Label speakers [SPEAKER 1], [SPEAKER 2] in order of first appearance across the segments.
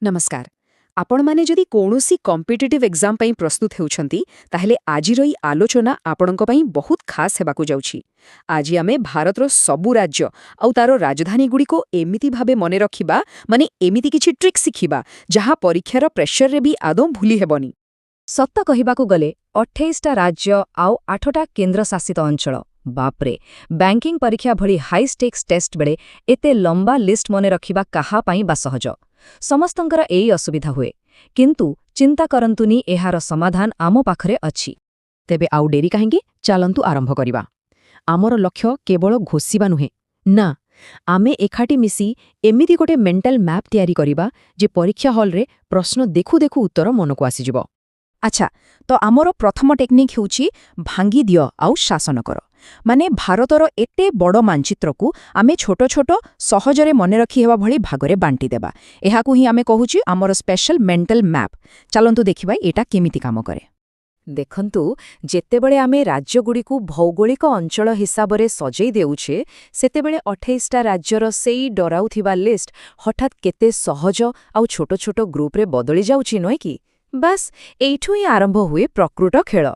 [SPEAKER 1] नमस्कार आपण माने जदि कोनोसी कॉम्पिटिटिव एग्जाम पई प्रस्तुत हेउछंती ताहेले आजिर ई आलोचना आपणक पई बहुत खास हेबाकु जाउछि। आजि आमे भारतर सबु राज्य औ तारो राजधानी गुडी को एमिति भाबे मने रखिबा माने एमिति किछि ट्रिक सिखिबा जहा परीक्षार प्रेशर रे भी आदौ भूली हेबनी।
[SPEAKER 2] सत्त कहिबाकु गले 28टा राज्य आउ 8टा केन्द्र शासित अंचल बापरे बैंकिंग परीक्षा भली हाई स्टेक्स टेस्ट बेले एते लंबा लिस्ट मने रखिबा काहा पई बा सहज समस्तंकर एई असुविधा हुए किंतु चिंता करंतुनी एहार समाधान आमो पाखरे अछि।
[SPEAKER 1] तेबे आउ डेरी काहेंगे चालंतु आरंभ करिबा। आमर लक्ष्य केवल घोषिबा नुहे ना आमे एखाटी मिसी एमिति गोटे मेंटल मैप तैयारी करिबा जे परीक्षा हॉल रे प्रश्न देखु देखु उत्तर मनकु आसी जिवो। अच्छा तो आमर प्रथम टेक्निक हेउची भांगी दियो आउ शासन कर माने भारतर एते बड़ मानचित्रकू आमे छोटो छोटो सहजरे मने रखी हेबा भली भागरे बांटी देबा। एहाकू ही आमे कहूची आमर स्पेशल मेंटल मैप। चलंतु देखिबा एटा केमिति काम करे। देखंतु जेतेबेले आमे राज्यगुडीकू भौगोलिक अंचल हिसाबरे सजेई देउछे सेतेबेले 28टा राज्यर सेई डराउथिबा लिस्ट हठात केते सहज आउ छोटो छोटो ग्रुप रे बदली जाउची नय कि। बस एइठु ही आरंभ हुए प्रकृत खेल।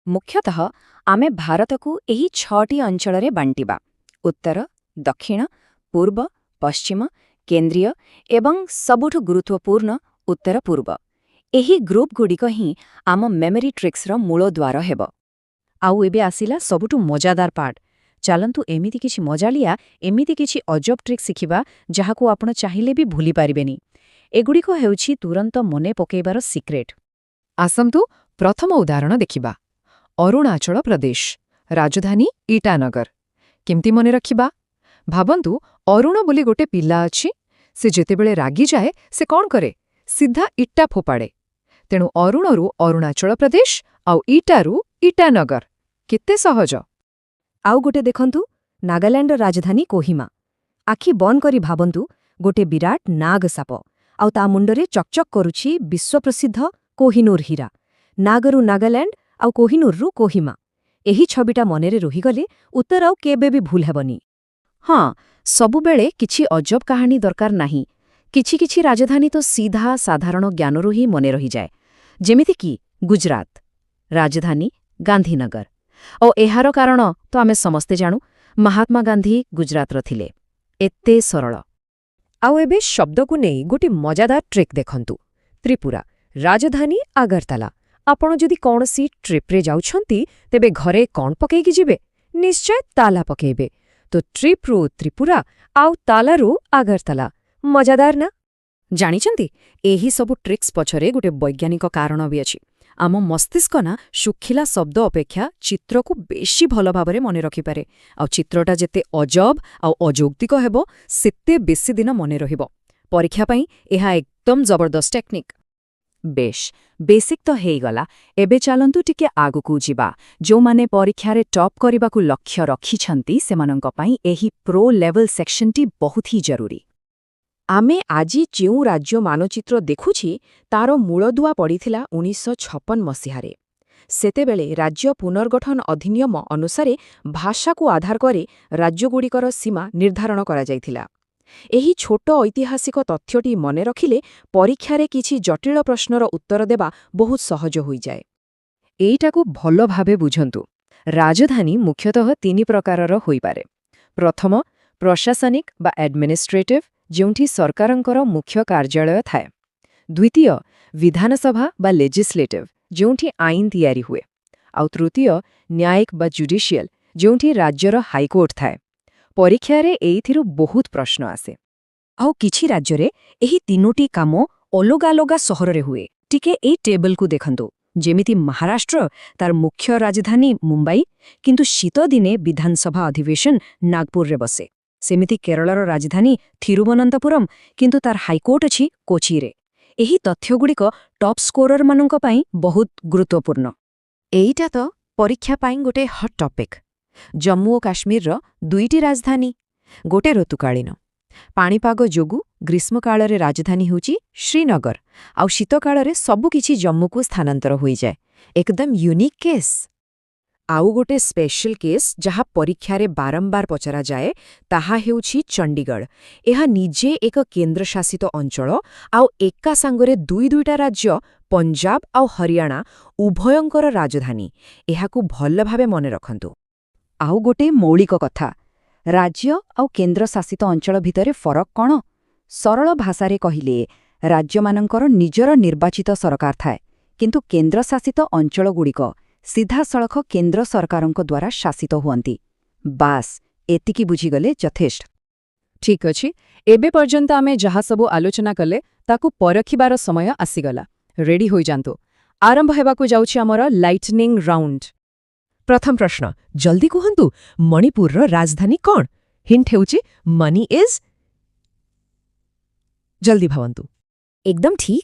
[SPEAKER 1] मुख्यतः आमे भारतकू एही 6टी अंचलरे बांटिबा उत्तर दक्षिण पूर्व पश्चिम केंद्रीय एवं सबुठु गुरुत्वपूर्ण उत्तर पूर्व। एही ग्रुप गुडिक ही आम मेमोरी ट्रिक्स रो मूल द्वार हेब। आउ एबे आसिला सबुठु मजादार पार्ट। चलंतु एमिति किछि मजालिया एमिति किछि अजब ट्रिक सिखिबा जहाकू आपण चाहिले भी भूली पारिबेनी। एगुडिको हेउछि तुरंत मने पकेइबार सिक्रेट। आसंतु प्रथम उदाहरण देखिबा। अरुणाचल प्रदेश राजधानी ईटानगर। केमती मने रखिबा भाबंतु अरुण बोली गोटे पिला अछि से जेतेबेले रागी जाए से कोन करे सीधा इट्टा फोपाड़े तेणु अरुणरू अरुणाचल प्रदेश आउ ईटारू ईटानगर केते सहज।
[SPEAKER 2] आउ गोटे देखंतु नागालैंड राजधानी कोहिमा। आखि बन करी भाबंतु गोटे विराट नाग साप आउ ता मुंडरे चकचक करुछि विश्वप्रसिद्ध कोहिनूर हीरा। नागरू नागालैंड आउ कोहिनूररू कोहिमा। एही छबिटा मनेरे रहिगले उत्तर आउ केबे भी भूल हेबनी। हाँ सबुबेले किछि अजब कहानी दरकार नाही। किछि किछि राजधानी तो सीधा साधारण ज्ञानरू ही मने रही जाए। जेमिति कि गुजरात राजधानी गांधीनगर और एहार कारण तो आमे समस्ते जानू महात्मा गांधी गुजरातर थिले। एते सरल। आउ एबे शब्दकू नेई गोटे मजादार ट्रिक देखंतु। त्रिपुरा राजधानी आगरतला। आपण जदि कौनसी ट्रिप्रे जाउछंती तेबे घरे कौन पकेइकी जिबे निश्चय ताला पकेइबे। तो ट्रिप्रू त्रिपुरा आउ तालारू आगरतला। मजादार ना जानिचंती एही सबु ट्रिक्स पछरे गोटे वैज्ञानिक कारण भी अछि। आम मस्तिष्क ना शुखिला शब्द अपेक्षा चित्र को बेशी भल भाबरे मने रखि पारे आउ चित्रटा जेते अजब आउ अजौक्तिक हेबो सेते बेसी दिन मने रहिबो। परीक्षा पई एहा एकदम जबरदस्त टेक्निक। बेश बेसिक तो हेई गला एबे चलंतु टिके आगुकू जिबा। जो माने परीक्षा रे टॉप करिबाकू लक्ष्य रखिछंती सेमानंक पई एही प्रो लेवल सेक्शनटी बहुत ही जरूरी। आमे आजी जेउ राज्य मानचित्र देखुछि तारो मूलदुआ पड़िथिला 1956 मसिहारे। सेतेबेले राज्य पुनर्गठन अधिनियम अनुसारे भाषा को आधार करे राज्यगुड़िकर सीमा निर्धारण करा जायथिला। एही छोट ऐतिहासिक तथ्यटी मने रखिले परीक्षारे किछि जटिल प्रश्नर उत्तर देबा बहुत सहज होई जाए। एइटाकू भलो भाबे बुझंतु। राजधानी मुख्यतः 3 प्रकारर होई पारे। प्रथम प्रशासनिक बा एडमिनिस्ट्रेटिव जोंठी सरकारंकर मुख्य कार्यालय थाए। द्वितीय विधानसभा बा लेजिस्लेटिव जोंठी आईन तैयारी हुए। आउ तृतीय न्यायिक बा जुडिशियल जोंठी राज्यर हाईकोर्ट थाए। परीक्षा रे एइथिरु बहुत प्रश्न आसे। आउ किछि राज्यरे एही तीनोटी काम अलगा अलगा सहर रे हुए। टिके एई टेबल को देखंतु। जेमिति महाराष्ट्र तार मुख्य राजधानी मुंबई किंतु शीत दिने विधानसभा अधिवेशन नागपुर रे बसे। सेमिति केरलर राजधानी थिरुवनंतपुरम किंतु तार हाईकोर्ट अछि कोची रे। एही तथ्यगुड़िक टॉप स्कोरर मानंक पई बहुत गुरुत्वपूर्ण। एइटा तो परीक्षा पई गोटे हॉट टॉपिक। जम्मू और काश्मीर रो 2टी राजधानी गोटे ऋतुकालीन पाणीपाग जोगु ग्रीष्मकाल रे राजधानी होची श्रीनगर आउ शीतकाल रे सबु किछि जम्मू को स्थानांतर होई जाए। एकदम यूनिक केस।
[SPEAKER 1] ଆଉ ଗୋଟେ ସ୍ପେଶାଲ କେସ୍ ଯାହା ପରୀକ୍ଷାରେ ବାରମ୍ବାର ପଚରାଯାଏ ତାହା ହେଉଛି ଚଣ୍ଡିଗଡ଼। ଏହା ନିଜେ ଏକ କେନ୍ଦ୍ରଶାସିତ ଅଞ୍ଚଳ ଆଉ ଏକା ସାଙ୍ଗରେ ଦୁଇଟା ରାଜ୍ୟ ପଞ୍ଜାବ ଆଉ ହରିୟାଣା ଉଭୟଙ୍କର ରାଜଧାନୀ। ଏହାକୁ ଭଲ ଭାବେ ମନେ ରଖନ୍ତୁ।
[SPEAKER 2] ଆଉ ଗୋଟେ ମୌଳିକ କଥା, ରାଜ୍ୟ ଆଉ କେନ୍ଦ୍ରଶାସିତ ଅଞ୍ଚଳ ଭିତରେ ଫରକ କ'ଣ? ସରଳ ଭାଷାରେ କହିଲେ ରାଜ୍ୟମାନଙ୍କର ନିଜର ନିର୍ବାଚିତ ସରକାର ଥାଏ, କିନ୍ତୁ କେନ୍ଦ୍ରଶାସିତ ଅଞ୍ଚଳଗୁଡ଼ିକ ସିଧାସଳଖ କେନ୍ଦ୍ର ସରକାରଙ୍କ ଦ୍ୱାରା ଶାସିତ ହୁଅନ୍ତି। ବାସ୍, ଏତିକି ବୁଝିଗଲେ ଯଥେଷ୍ଟ।
[SPEAKER 1] ଠିକ୍ ଅଛି, ଏବେ ପର୍ଯ୍ୟନ୍ତ ଆମେ ଯାହା ସବୁ ଆଲୋଚନା କଲେ ତାକୁ ପରଖିବାର ସମୟ ଆସିଗଲା। ରେଡି ହୋଇଯାନ୍ତୁ। ଆରମ୍ଭ ହେବାକୁ ଯାଉଛି ଆମର ଲାଇଟନିଂ ରାଉଣ୍ଡ।
[SPEAKER 3] ପ୍ରଥମ ପ୍ରଶ୍ନ, ଜଲ୍ଦି କୁହନ୍ତୁ, ମଣିପୁରର ରାଜଧାନୀ କ'ଣ? ହିଣ୍ଟ ହେଉଛି ମନି ଇଜ୍। ଜଲ୍ଦି ଭାବନ୍ତୁ।
[SPEAKER 2] ଏକଦମ ଠିକ୍।